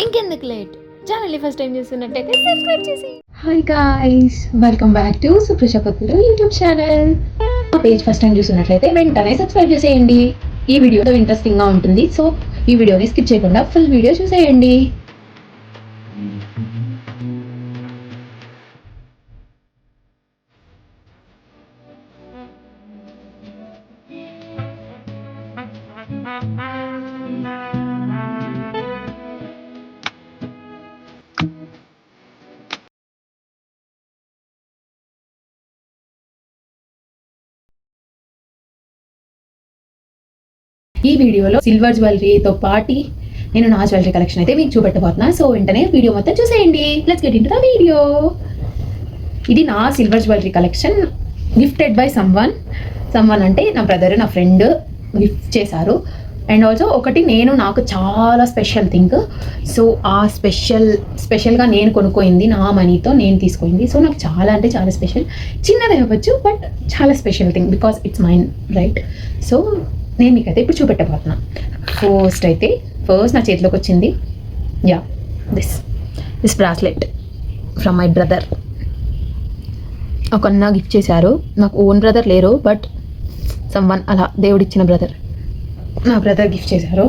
ఇంకెందుకు లేట్, ఛానల్ని first time చూస్తున్నట్టయితే సబ్స్క్రైబ్ చేసి. Hi guys, welcome back to Supraja పత్తులు యూట్యూబ్ ఛానల్. మా పేజ్ ఫస్ట్ టైం చూస్తున్నట్లయితే వెంటనే సబ్స్క్రైబ్ చేసేయండి. ఈ వీడియో ఇంట్రెస్టింగ్గా ఉంటుంది, సో ఈ వీడియోని స్కిప్ చేయకుండా ఫుల్ వీడియో చూసేయండి. ఈ వీడియోలో సిల్వర్ జ్యువెలరీతో పాటు నేను నా జ్యువెలరీ కలెక్షన్ అయితే మీకు చూపెట్టబోతున్నా. సో వెంటనే వీడియో మొత్తం చూసేయండి. Let's get into the video. ఇది నా silver jewellery collection, gifted by someone అంటే నా బ్రదర్, నా ఫ్రెండ్ గిఫ్ట్ చేశారు. అండ్ ఆల్సో ఒకటి నాకు చాలా స్పెషల్ థింగ్. సో ఆ స్పెషల్గా నేను కొనుక్కోయింది, నా మనీతో నేను తీసుకుంది. సో నాకు చాలా అంటే చాలా స్పెషల్. చిన్నది అవ్వచ్చు, బట్ చాలా special thing because it's mine, right? So నేను మీకైతే ఇప్పుడు చూపెట్టబోతున్నా. ఫస్ట్ నా చేతిలోకి వచ్చింది this bracelet from my brother. ఒక అన్న గిఫ్ట్ చేశారు. నాకు ఓన్ బ్రదర్ లేరు, బట్ సమ్వన్ అలా దేవుడిచ్చిన బ్రదర్, నా బ్రదర్ గిఫ్ట్ చేశారు.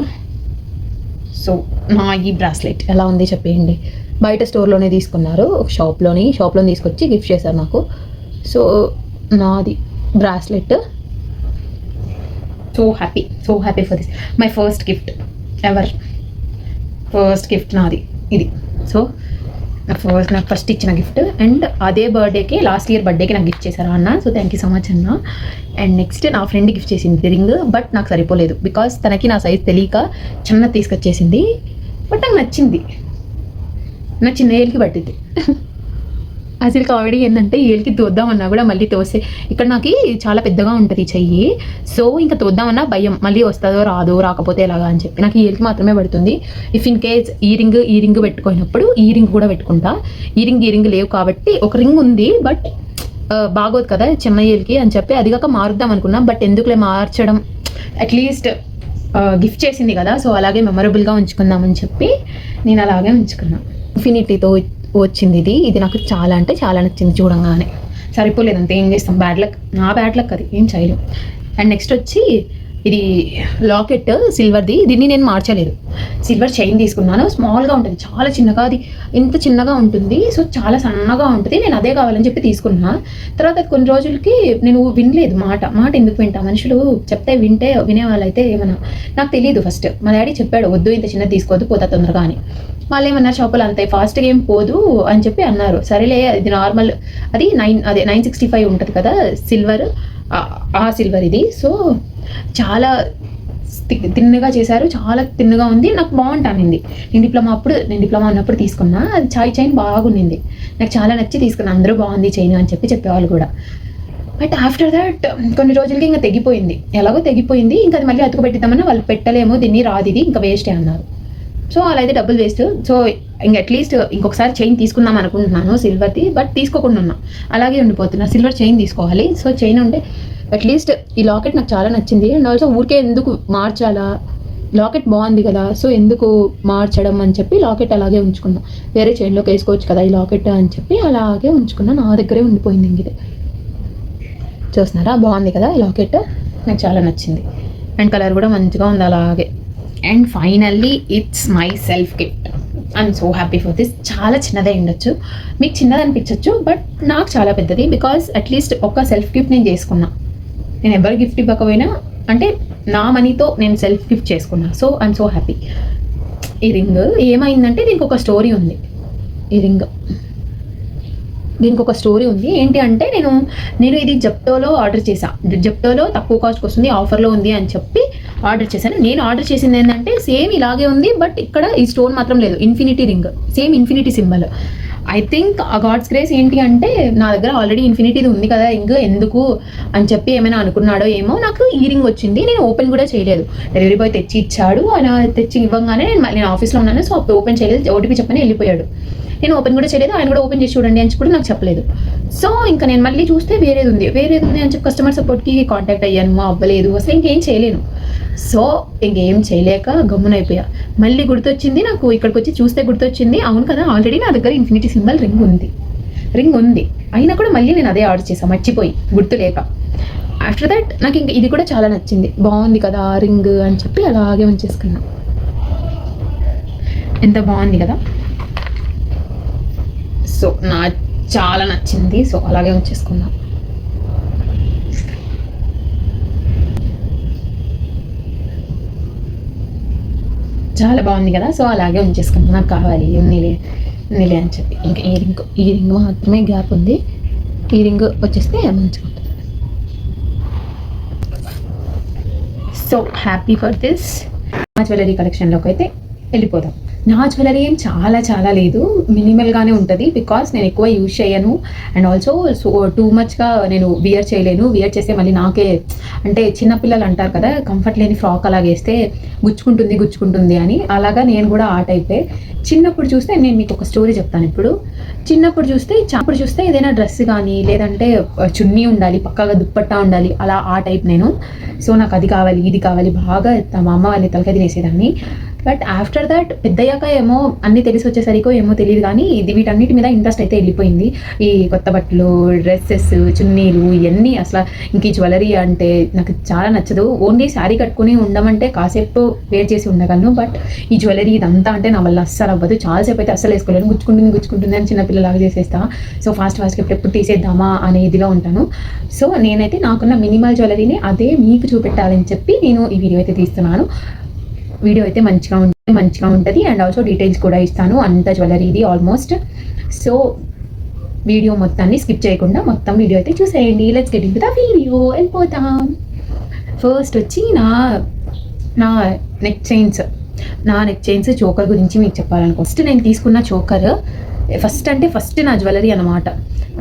సో నా ఈ బ్రాస్లెట్ ఎలా ఉంది చెప్పేయండి. బయట స్టోర్లోనే తీసుకున్నారు, ఒక షాప్లో తీసుకొచ్చి గిఫ్ట్ చేశారు నాకు. సో నాది bracelet. So happy for this, my first gift ever. First gift నాది ఇది. సో నాకు ఫస్ట్ ఇచ్చిన గిఫ్ట్. అండ్ అదే బర్త్డేకి, లాస్ట్ ఇయర్ బర్త్డేకి నాకు గిఫ్ట్ చేశారు అన్న. So thank you so much అన్న. అండ్ నెక్స్ట్ నా ఫ్రెండ్ గిఫ్ట్ చేసింది రింగ్, బట్ నాకు సరిపోలేదు బికాస్ తనకి నా సైజ్ తెలియక చిన్నది తీసుకొచ్చేసింది. బట్ నాకు నచ్చింది, నా చిన్న ఏళ్ళకి పట్టింది. అసలు కామెడీ ఏంటంటే ఏళ్ళకి తోద్దామన్నా కూడా మళ్ళీ తోస్తే, ఇక్కడ నాకు చాలా పెద్దగా ఉంటుంది చెయ్యి. సో ఇంకా తోద్దామన్నా భయం, మళ్ళీ వస్తుందో రాదో, రాకపోతే ఎలాగా అని చెప్పి నాకు ఏళ్ళకి మాత్రమే పడుతుంది. ఇఫ్ ఇన్ కేస్ ఈ రింగ్ పెట్టుకున్నప్పుడు ఈ రింగ్ కూడా పెట్టుకుంటా. ఈ రింగ్ లేవు కాబట్టి ఒక రింగ్ ఉంది, బట్ బాగోదు కదా చిన్న ఏళ్ళకి అని చెప్పి అది కాక మారుద్దాం అనుకున్నా. బట్ ఎందుకులే మార్చడం, అట్లీస్ట్ గిఫ్ట్ చేసింది కదా, సో అలాగే మెమరబుల్గా ఉంచుకుందామని చెప్పి నేను అలాగే ఉంచుకున్నా. ఇన్ఫినిటీతో వచ్చింది ఇది నాకు చాలా అంటే చాలా నచ్చింది. చూడంగానే సరిపోలేదు అంతే, ఏం చేస్తాం, నా బ్యాడ్ లక్ అది, ఏం చేయలేం. అండ్ నెక్స్ట్ వచ్చి ఇది లాకెట్ సిల్వర్ది. దీన్ని నేను మార్చలేదు, సిల్వర్ చైన్ తీసుకున్నాను. స్మాల్గా ఉంటుంది, చాలా చిన్నగా, అది ఇంత చిన్నగా ఉంటుంది. సో చాలా సన్నగా ఉంటుంది. నేను అదే కావాలని చెప్పి తీసుకున్నా. తర్వాత కొన్ని రోజులకి నేను వినలేదు మాట ఎందుకు వింటా, మనుషులు చెప్తే వినే వాళ్ళైతే ఏమన్నా, నాకు తెలియదు. ఫస్ట్ మా డాడీ చెప్పాడు, వద్దు ఇంత చిన్నది తీసుకోవద్దు, పోతా తొందరగా అని. వాళ్ళు ఏమన్నారు, షాపులు అంతే ఫాస్ట్గా ఏం పోదు అని చెప్పి అన్నారు. సరేలే, అది నార్మల్, అది 965 ఉంటుంది కదా సిల్వర్, ఆ సిల్వర్ ఇది. సో చాలా తిన్నగా చేశారు, చాలా తిన్నగా ఉంది. నాకు బాగుంటానింది. నేను డిప్లొమా ఉన్నప్పుడు తీసుకున్నా. అది చైన్ బాగుండింది, నాకు చాలా నచ్చి తీసుకున్నా. అందరూ బాగుంది చైన్ అని చెప్పేవాళ్ళు కూడా. బట్ ఆఫ్టర్ దట్ కొన్ని రోజులకి ఇంకా తెగిపోయింది, ఎలాగో తెగిపోయింది. ఇంకా అది మళ్ళీ అతుకుపెట్టిద్దామన్నా వాళ్ళు పెట్టలేము, దీన్ని రాదు, ఇది ఇంకా వేస్టే అన్నారు. సో అలా అయితే డబ్బులు వేస్ట్. సో ఇంక అట్లీస్ట్ ఇంకొకసారి చైన్ తీసుకుందాం అనుకుంటున్నాను సిల్వర్ది, బట్ తీసుకోకుండా ఉన్నా, అలాగే ఉండిపోతున్నా. సిల్వర్ చైన్ తీసుకోవాలి. సో చైన్ ఉంటే అట్లీస్ట్ ఈ లాకెట్ నాకు చాలా నచ్చింది. అండ్ ఆల్సో ఊరికే ఎందుకు మార్చాలా, లాకెట్ బాగుంది కదా, సో ఎందుకు మార్చడం అని చెప్పి లాకెట్ అలాగే ఉంచుకున్నా. వేరే చైన్లోకి వేసుకోవచ్చు కదా ఈ లాకెట్ అని చెప్పి అలాగే ఉంచుకున్నా. నా దగ్గరే ఉండిపోయింది. ఇంక చూస్తున్నారా, బాగుంది కదా ఈ లాకెట్, నాకు చాలా నచ్చింది. అండ్ కలర్ కూడా మంచిగా ఉంది అలాగే. And finally it's my self gift. I'm so happy for this. చాలా చిన్నదే ఉండొచ్చు, మీకు చిన్నది అనిపించవచ్చు, బట్ నాకు చాలా పెద్దది. బికాజ్ అట్లీస్ట్ ఒక సెల్ఫ్ గిఫ్ట్ నేను చేసుకున్నా. నేను ఎవరు గిఫ్ట్ ఇవ్వకపోయినా, అంటే నా మనీతో నేను సెల్ఫ్ గిఫ్ట్ చేసుకున్నా. So I'm so happy. ఈ రింగ్ ఏమైందంటే దీనికి ఒక స్టోరీ ఉంది. దీనికి ఒక స్టోరీ ఉంది. ఏంటి అంటే నేను ఇది జెప్టోలో ఆర్డర్ చేశాను. జెప్టోలో తక్కువ కాస్ట్కి వస్తుంది, ఆఫర్లో ఉంది అని చెప్పి ఆర్డర్ చేశాను. నేను ఆర్డర్ చేసింది ఏంటంటే సేమ్ ఇలాగే ఉంది, బట్ ఇక్కడ ఈ స్టోన్ మాత్రం లేదు. Infinity ring, same infinity symbol. I think ఆ గాడ్స్ గ్రేస్ ఏంటి అంటే నా దగ్గర ఆల్రెడీ ఇన్ఫినిటీది ఉంది కదా రింగ్, ఎందుకు అని చెప్పి ఏమైనా అనుకున్నాడో ఏమో. నాకు ఈ రింగ్ వచ్చింది, నేను ఓపెన్ కూడా చేయలేదు. డెలివరీ బాయ్ తెచ్చి ఇచ్చాడు. ఆయన తెచ్చి ఇవ్వగానే నేను ఆఫీస్లో ఉన్నాను, సో ఓపెన్ చేయలేదు. ఓటీపీ చెప్పని వెళ్ళిపోయాడు. నేను ఓపెన్ కూడా చేయలేదు, ఆయన కూడా ఓపెన్ చేసి చూడండి అని కూడా నాకు చెప్పలేదు. సో ఇంకా నేను మళ్ళీ చూస్తే వేరేది ఉంది అని చెప్పి కస్టమర్ సపోర్ట్కి కాంటాక్ట్ అయ్యాను, అవ్వలేదు, అసలు ఇంకేం చేయలేను. సో ఇంకేం చేయలేక గమ్మునైపోయా. మళ్ళీ గుర్తొచ్చింది నాకు, ఇక్కడికి వచ్చి చూస్తే గుర్తొచ్చింది, అవును కదా ఆల్రెడీ నా దగ్గర ఇన్ఫినిటీ సింబల్ రింగ్ ఉంది అయినా కూడా మళ్ళీ నేను అదే ఆర్డర్ చేశాను మర్చిపోయి, గుర్తులేక. ఆఫ్టర్ దట్ నాకు ఇంకా ఇది కూడా చాలా నచ్చింది, బాగుంది కదా రింగ్ అని చెప్పి అలాగే ఉంచేసుకున్నా. ఎంత బాగుంది కదా, సో చాలా నచ్చింది, సో అలాగే ఉంచేసుకున్నా. చాలా బాగుంది కదా, సో అలాగే ఉంచేసుకున్నాను. నాకు కావాలి ఉన్నిలే అని చెప్పి. ఇంకా ఈ రింగ్ మాత్రమే గ్యాప్ ఉంది, ఈ రింగ్ వచ్చేస్తే మంచిగా ఉంటుంది. So happy for this. నా జ్యువెలరీ కలెక్షన్లోకి అయితే వెళ్ళిపోదాం. నా జ్యువెలరీ ఏం చాలా లేదు, మినిమల్గానే ఉంటుంది. బికాస్ నేను ఎక్కువ యూజ్ చేయను అండ్ ఆల్సో టూ మచ్గా నేను వియర్ చేయలేను. వియర్ చేస్తే మళ్ళీ నాకే అంటే చిన్నపిల్లలు అంటారు కదా, కంఫర్ట్ లేని ఫ్రాక్ అలాగ వేస్తే గుచ్చుకుంటుంది అని, అలాగా నేను కూడా ఆ టైపే. చిన్నప్పుడు చూస్తే నేను మీకు ఒక స్టోరీ చెప్తాను. చిన్నప్పుడు చూస్తే ఏదైనా డ్రెస్ కానీ లేదంటే చున్నీ ఉండాలి, పక్కాగా దుప్పట్టా ఉండాలి, అలా ఆ టైప్ నేను. సో నాకు అది కావాలి ఇది కావాలి బాగా మా అమ్మ వాళ్ళని తలకాయ తినేసేదాన్ని. బట్ ఆఫ్టర్ దట్ పెద్దయ్యాక ఏమో అన్నీ తెలిసి వచ్చేసరికో ఏమో తెలియదు కానీ వీటన్నిటి మీద ఇంట్రెస్ట్ అయితే వెళ్ళిపోయింది. ఈ కొత్త బట్టలు, డ్రెస్సెస్, చున్నీలు ఇవన్నీ అసలు. ఇంక ఈ జ్యువెలరీ అంటే నాకు చాలా నచ్చదు. ఓన్లీ శారీ కట్టుకుని ఉండమంటే కాసేపు వేర్ చేసి ఉండగలను, బట్ ఈ జ్యువెలరీ ఇదంతా అంటే నా వల్ల అస్సలు అవ్వదు. చాలాసేపు అయితే అస్సలు వేసుకోలేను, గుచ్చుకుంటుంది అని చిన్నపిల్లలాగా చేసేస్తా. సో ఫాస్ట్గా ఎప్పుడు తీసేద్దామా అనే ఇదిలో ఉంటాను. సో నేనైతే నాకున్న మినిమల్ జ్యువెలరీని అదే మీకు చూపెట్టాలని చెప్పి నేను ఈ వీడియో అయితే తీస్తున్నాను. వీడియో అయితే మంచిగా ఉంటుంది అండ్ ఆల్సో డీటెయిల్స్ కూడా ఇస్తాను అంత జ్యువెలరీది ఆల్మోస్ట్. సో వీడియో మొత్తాన్ని స్కిప్ చేయకుండా మొత్తం వీడియో అయితే చూసేయండి. Let's get into the video, వెళ్ళిపోతాం. ఫస్ట్ వచ్చి నా నెక్ చైన్స్ చోకర్ గురించి మీకు చెప్పాలనుకో. ఫస్ట్ నేను తీసుకున్న చోకర్ ఫస్ట్ నా జ్యువెలరీ అనమాట.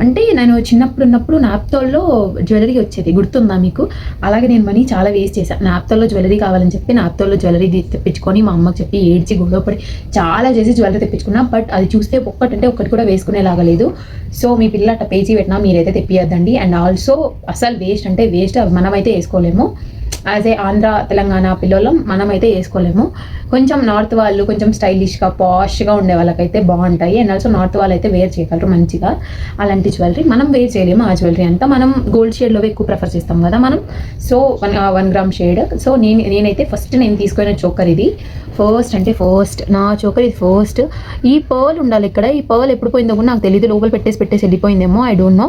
అంటే నేను చిన్నప్పుడు ఉన్నప్పుడు నాప్తోల్లో జ్యువెలరీ వచ్చేది, గుర్తుందా మీకు? అలాగే నేను మనీ చాలా వేస్ట్ చేశాను. నాప్తోల్లో జ్యువెలరీ కావాలని చెప్పి నాప్తోల్లో జ్యువెలరీ తెప్పించుకొని మా అమ్మకి చెప్పి ఏడ్చి గొడవపడి చాలా చేసి జ్యువెలరీ తెప్పించుకున్నా. బట్ అది చూస్తే ఒక్కటి కూడా వేసుకునేలాగా లేదు. సో మీ పిల్ల అట్ట పేజీ పెట్టినా మీరైతే తెప్పియద్దండి. అండ్ ఆల్సో అసలు వేస్ట్ అవి మనమైతే వేసుకోలేము. యాజ్ ఏ ఆంధ్ర తెలంగాణ పిల్లలం మనమైతే వేసుకోలేము. కొంచెం నార్త్ వాళ్ళు కొంచెం స్టైలిష్గా పాష్గా ఉండే వాళ్ళకైతే బాగుంటాయి. అండ్ ఆల్సో నార్త్ వాళ్ళు అయితే వేర్ చేయగలరు మంచిగా. అలాంటి జ్యువెలరీ మనం వేర్ చేయలేము. ఆ జ్యువెలరీ అంతా మనం గోల్డ్ షేడ్లో ఎక్కువ ప్రిఫర్ చేస్తాం కదా మనం. So 1 gram shade. సో నేనైతే ఫస్ట్ నేను తీసుకున్న చోకర్ ఇది. నా చోకర్ ఇది ఫస్ట్. ఈ పర్ల్ ఉండాలి ఇక్కడ. ఈ పర్ల్ ఎప్పుడు పోయిందో కూడా నాకు తెలియదు, లోపల పెట్టేసి వెళ్ళిపోయిందేమో, I don't know.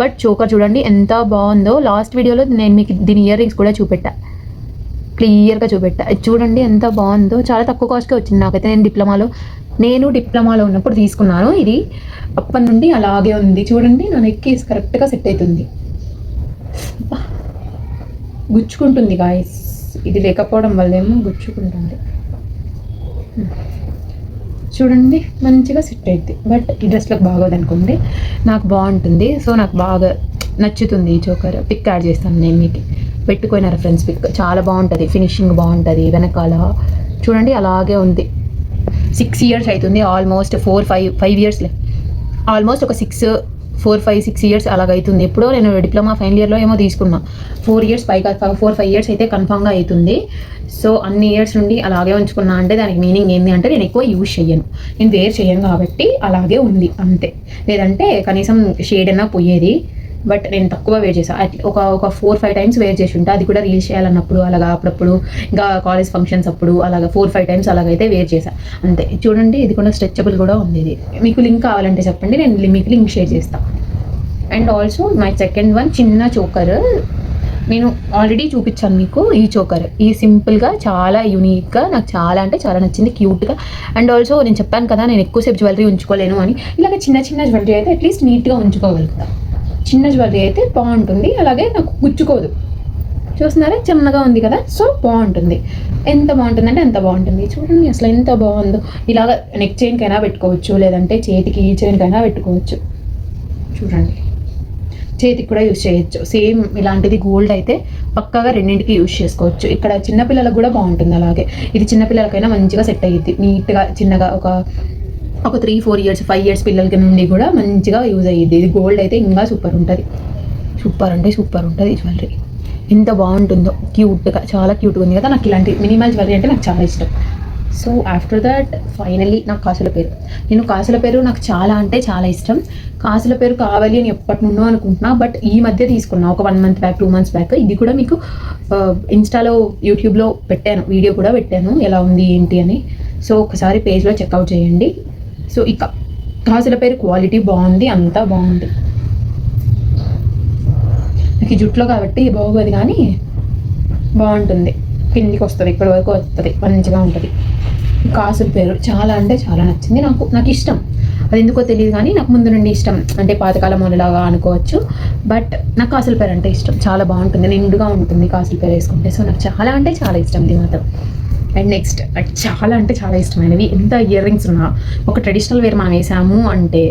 But choker చూడండి ఎంత బాగుందో. లాస్ట్ వీడియోలో నేను మీకు దీని ఇయర్ రింగ్స్ కూడా క్లియర్గా చూపెట్టా. చూడండి ఎంత బాగుందో. చాలా తక్కువ కాస్ట్గా వచ్చింది నాకైతే. నేను డిప్లొమాలో ఉన్నప్పుడు తీసుకున్నాను. ఇది అప్పటి నుండి అలాగే ఉంది. చూడండి నా నెక్కి కరెక్ట్గా సెట్ అవుతుంది. గుచ్చుకుంటుంది గాయస్, ఇది లేకపోవడం వల్లేమో గుచ్చుకుంటుంది. చూడండి మంచిగా సెట్ అవుతుంది. బట్ ఈ డ్రెస్లోకి బాగోదు అనుకోండి, నాకు బాగుంటుంది. సో నాకు బాగా నచ్చుతుంది ఈ చోకర్. పిక్ యాడ్ చేస్తాను నేను మీకు, పెట్టుకున్న రెఫరెన్స్ పిక్. చాలా బాగుంటుంది, ఫినిషింగ్ బాగుంటుంది. వెనకాల చూడండి అలాగే ఉంది. 6 years అవుతుంది ఆల్మోస్ట్. 4-5 years ఆల్మోస్ట్ ఒక 4-5-6 years అలాగైతుంది. ఎప్పుడో నేను డిప్లొమా ఫైనల్ ఇయర్లో ఏమో తీసుకున్నా. 4 years పైగా 4-5 years అయితే కన్ఫామ్గా అవుతుంది. సో అన్ని ఇయర్స్ నుండి అలాగే ఉంచుకున్నా అంటే దానికి మీనింగ్ ఏంటి అంటే నేను ఎక్కువ యూజ్ చేయను, నేను వేర్ చేయను కాబట్టి అలాగే ఉంది అంతే. లేదంటే కనీసం షేడ్ అయినా పోయేది. బట్ నేను తక్కువ వేర్ చేసాను. ఒక 4-5 times వేర్ చేసి ఉంటా. అది కూడా రీల్స్ చేయాలన్నప్పుడు అలాగా, అప్పుడప్పుడు ఇంకా కాలేజ్ ఫంక్షన్స్ అప్పుడు అలాగా 4-5 times అలాగైతే వేర్ చేశాను అంతే. చూడండి ఇది కూడా స్ట్రెచబుల్ కూడా ఉంది. ఇది మీకు లింక్ కావాలంటే చెప్పండి, నేను మీకు లింక్ షేర్ చేస్తాను. And also my second one చిన్న చోకర్. నేను ఆల్రెడీ చూపించాను మీకు ఈ చోకర్. ఈ సింపుల్గా చాలా యూనిక్గా నాకు చాలా అంటే చాలా నచ్చింది, క్యూట్గా. అండ్ ఆల్సో నేను చెప్పాను కదా నేను ఎక్కువసేపు జ్యువెలరీ ఉంచుకోలేను అని. ఇలాగ చిన్న జ్యువెలరీ అయితే అట్లీస్ట్ నీట్గా ఉంచుకోగలుగుతా. చిన్న జ్యువెలరీ అయితే బాగుంటుంది, అలాగే నాకు గుచ్చుకోదు. చూస్తున్నారా చిన్నగా ఉంది కదా, సో బాగుంటుంది. ఎంత బాగుంటుంది అంటే అంత బాగుంటుంది. చూడండి అసలు ఎంత బాగుందో. ఇలాగ నెక్ చైన్కైనా పెట్టుకోవచ్చు, లేదంటే చేతికి చైన్కైనా పెట్టుకోవచ్చు. చూడండి చేతికి కూడా యూజ్ చేయొచ్చు. సేమ్ ఇలాంటిది గోల్డ్ అయితే పక్కాగా రెండింటికి యూజ్ చేసుకోవచ్చు. ఇక్కడ చిన్నపిల్లలకు కూడా బాగుంటుంది. అలాగే ఇది చిన్నపిల్లలకైనా మంచిగా సెట్ అయ్యిద్ది. నీట్గా చిన్నగా ఒక ఒక 3-4 ఇయర్స్ 5 ఇయర్స్ పిల్లలకి నుండి కూడా మంచిగా యూజ్ అయ్యేది. ఇది గోల్డ్ అయితే ఇంకా సూపర్ ఉంటుంది, సూపర్ అంటే సూపర్ ఉంటుంది జ్యువెలరీ. ఎంత బాగుంటుందో, క్యూట్గా, చాలా క్యూట్గా ఉంది కదా. నాకు ఇలాంటి మినిమల్ జ్యువెలరీ అంటే నాకు చాలా ఇష్టం. సో ఆఫ్టర్ దట్ ఫైనల్లీ నాకు కాసుల పేరు. నేను కాసుల పేరు నాకు చాలా అంటే చాలా ఇష్టం. కాసుల పేరు కావాలి అని ఎప్పటి నుండో అనుకుంటున్నా, బట్ ఈ మధ్య తీసుకున్నా ఒక 1 మంత్ బ్యాక్ 2 మంత్స్ బ్యాక్. ఇది కూడా మీకు ఇన్స్టాలో యూట్యూబ్లో పెట్టాను, వీడియో కూడా పెట్టాను ఎలా ఉంది ఏంటి అని. సో ఒకసారి పేజ్లో చెక్అవుట్ చేయండి. సో ఇక కాసుల పేరు క్వాలిటీ బాగుంది, అంతా బాగుంది. నాకు ఈ జుట్లో కాబట్టి బాగోదు కానీ బాగుంటుంది, కిందికి వస్తుంది, ఇక్కడ వరకు వస్తుంది, మంచిగా ఉంటుంది. కాసుల పేరు చాలా అంటే చాలా నచ్చింది నాకు ఇష్టం. అది ఎందుకో తెలియదు కానీ నాకు ముందు నుండి ఇష్టం. అంటే పాతకాలం మొదలాగా అనుకోవచ్చు, బట్ నాకు కాసుల పేరు అంటే ఇష్టం. చాలా బాగుంటుంది, నిండుగా ఉంటుంది కాసుల పేరు వేసుకుంటే. సో నాకు చాలా అంటే చాలా ఇష్టం ఇది మాత్రం. అండ్ నెక్స్ట్ నాకు చాలా అంటే చాలా ఇష్టమైనవి, ఎంత ఇయర్ రింగ్స్ ఉన్నా ఒక ట్రెడిషనల్ వేర్ మనం వేసాము అంటే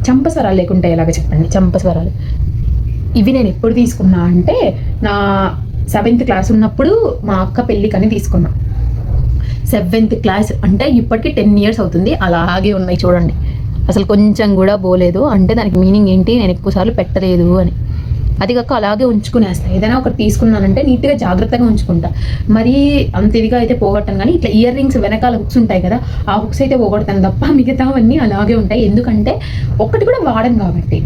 చంపస్వరాలు లేకుంటే ఎలాగ చెప్పండి, చంపస్వరాలు. ఇవి నేను ఎప్పుడు తీసుకున్నా అంటే నా 7th క్లాస్ ఉన్నప్పుడు మా అక్క పెళ్ళికని తీసుకున్నా. 7th క్లాస్ అంటే ఇప్పటికి 10 ఇయర్స్ అవుతుంది, అలాగే ఉన్నాయి చూడండి. అసలు కొంచెం కూడా పోలేదు. అంటే దానికి మీనింగ్ ఏంటి, నేను ఎక్కువసార్లు పెట్టలేదు అని. అది కాక అలాగే ఉంచుకునేస్తాను. ఏదైనా ఒకటి తీసుకున్నానంటే నీట్గా జాగ్రత్తగా ఉంచుకుంటా. మరీ అంత ఇదిగా అయితే పోగొట్టాను. కానీ ఇట్లా ఇయర్ రింగ్స్ వెనకాల హుక్స్ ఉంటాయి కదా, ఆ హుక్స్ అయితే పోగొడతాను తప్ప మిగతావన్నీ అలాగే ఉంటాయి. ఎందుకంటే ఒక్కటి కూడా వాడను కాబట్టి,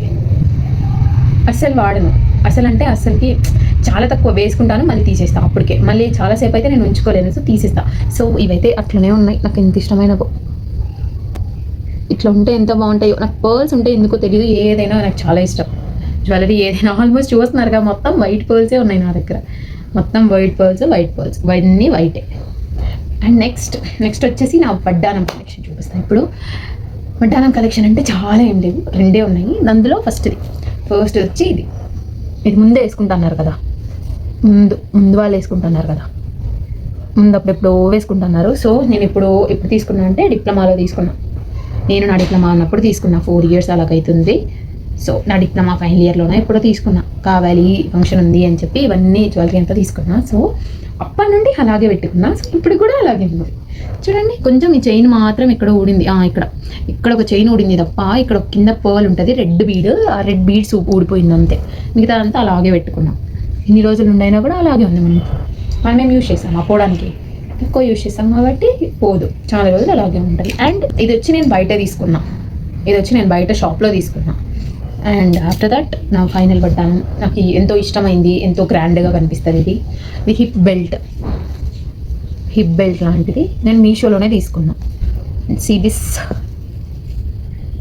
అస్సలు వాడను. అసలు అంటే అస్సలకి చాలా తక్కువ వేసుకుంటాను, మళ్ళీ తీసేస్తాను. అప్పటికే మళ్ళీ చాలాసేపు అయితే నేను ఉంచుకోలేను, సో తీసేస్తాను. సో ఇవైతే అట్లనే ఉన్నాయి. నాకు ఎంత ఇష్టమైనవో, ఇట్లా ఉంటే ఎంత బాగుంటాయో. నాకు పర్ల్స్ ఉంటే ఎందుకో తెలియదు, ఏదైనా నాకు చాలా ఇష్టం. జ్యువెలరీ ఏదైనా ఆల్మోస్ట్ చూస్తున్నారుగా, మొత్తం వైట్ పర్ల్సే ఉన్నాయి నా దగ్గర. మొత్తం వైట్ పర్ల్స్ ఇవన్నీ వైటే. అండ్ నెక్స్ట్ వచ్చేసి నా వడ్డానం కలెక్షన్ చూపిస్తాను ఇప్పుడు. వడ్డానం కలెక్షన్ అంటే చాలా ఏం లేవు, 2 ఉన్నాయి. అందులో ఫస్ట్ వచ్చి ఇది ముందే వేసుకుంటున్నారు కదా, ముందు వాళ్ళు వేసుకుంటున్నారు కదా, ముందు అప్పుడెప్పుడు వేసుకుంటున్నారు. సో నేను ఇప్పుడు తీసుకున్నా అంటే డిప్లొమాలో తీసుకున్నా. నేను నా డిప్లొమా ఉన్నప్పుడు తీసుకున్నా, 4 ఇయర్స్ అలాగైతుంది. సో నా డిప్లొమా ఫైనల్ ఇయర్లోనే ఎప్పుడో తీసుకున్నా, కావాలి ఫంక్షన్ ఉంది అని చెప్పి ఇవన్నీ జ్యువెలరీ అంతా తీసుకున్నా. సో అప్పటి నుండి అలాగే పెట్టుకున్నా. సో ఇప్పుడు కూడా అలాగే ఉంది చూడండి. కొంచెం ఈ చైన్ మాత్రం ఇక్కడ ఊడింది, ఇక్కడ ఒక చైన్ ఊడింది తప్ప, ఇక్కడ కింద పర్ల్ ఉంటుంది, రెడ్ బీడ్, ఆ రెడ్ బీడ్స్ ఊడిపోయింది అంతే. మిగతా అంతా అలాగే పెట్టుకున్నాం. ఇన్ని రోజులు ఉండైనా కూడా అలాగే ఉంది. మనం యూజ్ చేసాం అపోవడానికి, ఎక్కువ యూజ్ చేస్తాం కాబట్టి పోదు, చాలా రోజులు అలాగే ఉంటుంది. అండ్ ఇది వచ్చి నేను బయట షాప్లో తీసుకున్నా. అండ్ ఆఫ్టర్ దట్ నా ఫైనల్ వడ్డానం నాకు ఎంతో ఇష్టమైంది, ఎంతో గ్రాండ్గా కనిపిస్తుంది. ఇది హిప్ బెల్ట్ లాంటిది. నేను మీషోలోనే తీసుకున్నా. సీ దిస్,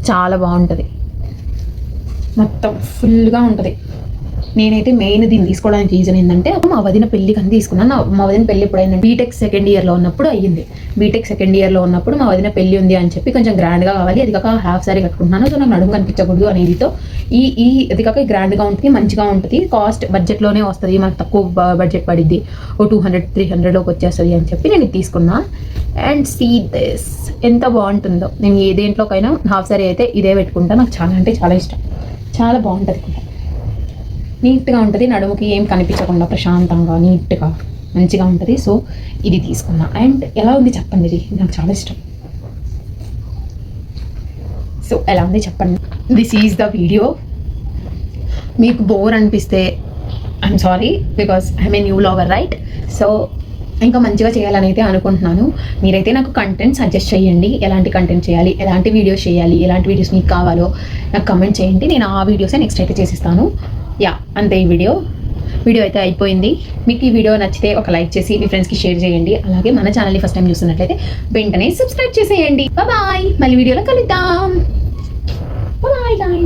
చాలా బాగుంటుంది, మొత్తం ఫుల్గా ఉంటుంది. నేనైతే మెయిన్ దీన్ని తీసుకోవడానికి రీజన్ ఏంటంటే, మా వదిన పెళ్ళికి అని తీసుకున్నాను. మా వదిన పెళ్ళి ఎప్పుడైనా బీటెక్ సెకండ్ ఇయర్లో ఉన్నప్పుడు అయ్యింది. బీటెక్ సెకండ్ ఇయర్లో ఉన్నప్పుడు మా వదిన పెళ్ళి ఉంది అని చెప్పి కొంచెం గ్రాండ్గా కావాలి, అది కాక హాఫ్ సారీ కట్టుకుంటున్నాను. సో నాకు నడుము కనిపించకూడదు అనే ఇదితో అది కాక గ్రాండ్గా ఉంటుంది, మంచిగా ఉంటుంది, కాస్ట్ బడ్జెట్లోనే వస్తుంది, మనకు తక్కువ బడ్జెట్ పడిద్ది, ఓ 200-300లోకి వచ్చేస్తుంది అని చెప్పి నేను ఇది తీసుకున్నా. అండ్ సీ దిస్, ఎంత బాగుంటుందో. నేను ఏ దేంట్లోకైనా హాఫ్ సారీ అయితే ఇదే పెట్టుకుంటా. నాకు చాలా అంటే చాలా ఇష్టం, చాలా బాగుంటుంది కూడా, నీట్గా ఉంటుంది, నడుముకి ఏం కనిపించకుండా ప్రశాంతంగా నీట్గా మంచిగా ఉంటుంది. సో ఇది తీసుకున్నా. అండ్ ఎలా ఉంది చెప్పండి, ఇది నాకు చాలా ఇష్టం. సో ఎలా ఉంది చెప్పండి. This is the video. మీకు బోర్ అనిపిస్తే I'm sorry, because I'm a new vlogger right. So ఇంకా మంచిగా చేయాలని అయితే అనుకుంటున్నాను. మీరైతే నాకు కంటెంట్ సజెస్ట్ చేయండి, ఎలాంటి కంటెంట్ చేయాలి, ఎలాంటి వీడియోస్ చేయాలి, ఎలాంటి వీడియోస్ మీకు కావాలో నాకు కమెంట్ చేయండి. నేను ఆ వీడియోసే నెక్స్ట్ అయితే చేసిస్తాను. అంతే. ఈ వీడియో అయితే అయిపోయింది. మీకు ఈ వీడియో నచ్చితే ఒక లైక్ చేసి మీ ఫ్రెండ్స్కి షేర్ చేయండి. అలాగే మన ఛానల్ని ఫస్ట్ టైం చూస్తున్నట్లయితే వెంటనే సబ్స్క్రైబ్ చేసేయండి. బాయ్, మళ్ళీ వీడియోలో కలుద్దాం. బాయ్.